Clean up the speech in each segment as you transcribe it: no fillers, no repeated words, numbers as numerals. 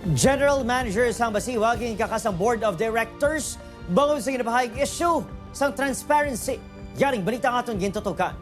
General Manager sang Basiwa ginkakas ang Board of Directors bangod sa ginabahayag issue sang transparency. Yaring balita nga itong gintutukan.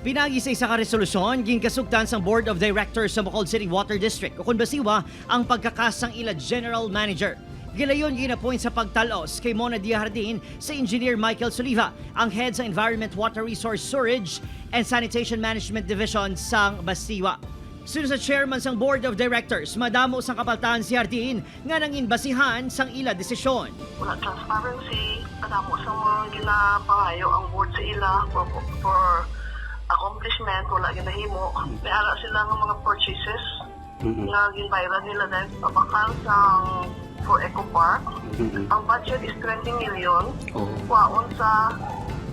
Pinagi sa isa ka resolusyon, ginkasugtan sang Board of Directors sa Bacolod City Water District o kung Basiwa ang pagkakasang ila General Manager. Gilayon gina-point sa pagtalos kay Mona Diahardin sa Engineer Michael Soliva, ang head sa Environment, Water Resource Sewerage and Sanitation Management Division sang Basiwa. Sunod sa chairman sang Board of Directors, madamo sang kapaltahan si Hardin nga nang inbasihan sang ila desisyon. Wala transparency, kadamo sa mga ginapangayo ang board sa ila for accomplishment, wala ginahimo. May ara sila ng mga purchases na ginbayran nila dahil pabakal sang for Eco Park. Ang budget is 20 million. Kwaon sa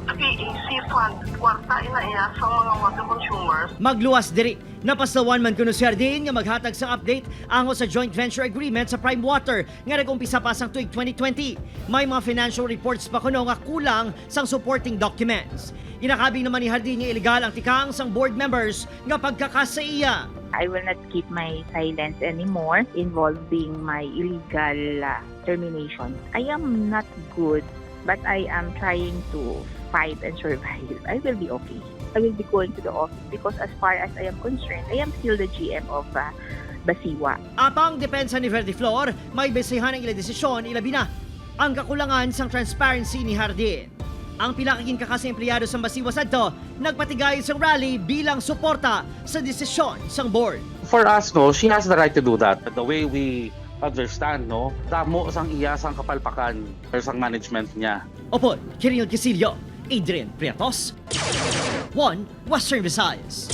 PAC fund, kwarta ina sa mga water consumers. Magluwas diri, napasawan man kuno si Hardin nga maghatag sang update ango sa joint venture agreement sa Prime Water nga nag-umpisa pa sang tuig 2020. May mga financial reports pa kuno nga kulang sang supporting documents. Inakabing naman ni Hardin nga illegal ang tikang sang board members nga pagkakasaiya. I will not keep my silence anymore involving my illegal termination. I am not good, but I am trying to fight and survive. I will be okay. I will be going to the office because as far as I am concerned, I am still the GM of Basiwa. Apang depensa ni Verdiflor, may basihan ang ila desisyon, ilabi na ang kakulangan sang transparency ni Hardin. Ang pilakagin kakasa empleyado sa Basiwa sadto, nagpatigay sang rally bilang suporta sa desisyon sang board. For us, no, she has the right to do that. The way we understand, no, damo sang iya sang kapalpakan or sang management niya. Opo, Kiril Casillo, Adrian Prietos, 1 Western Visayas.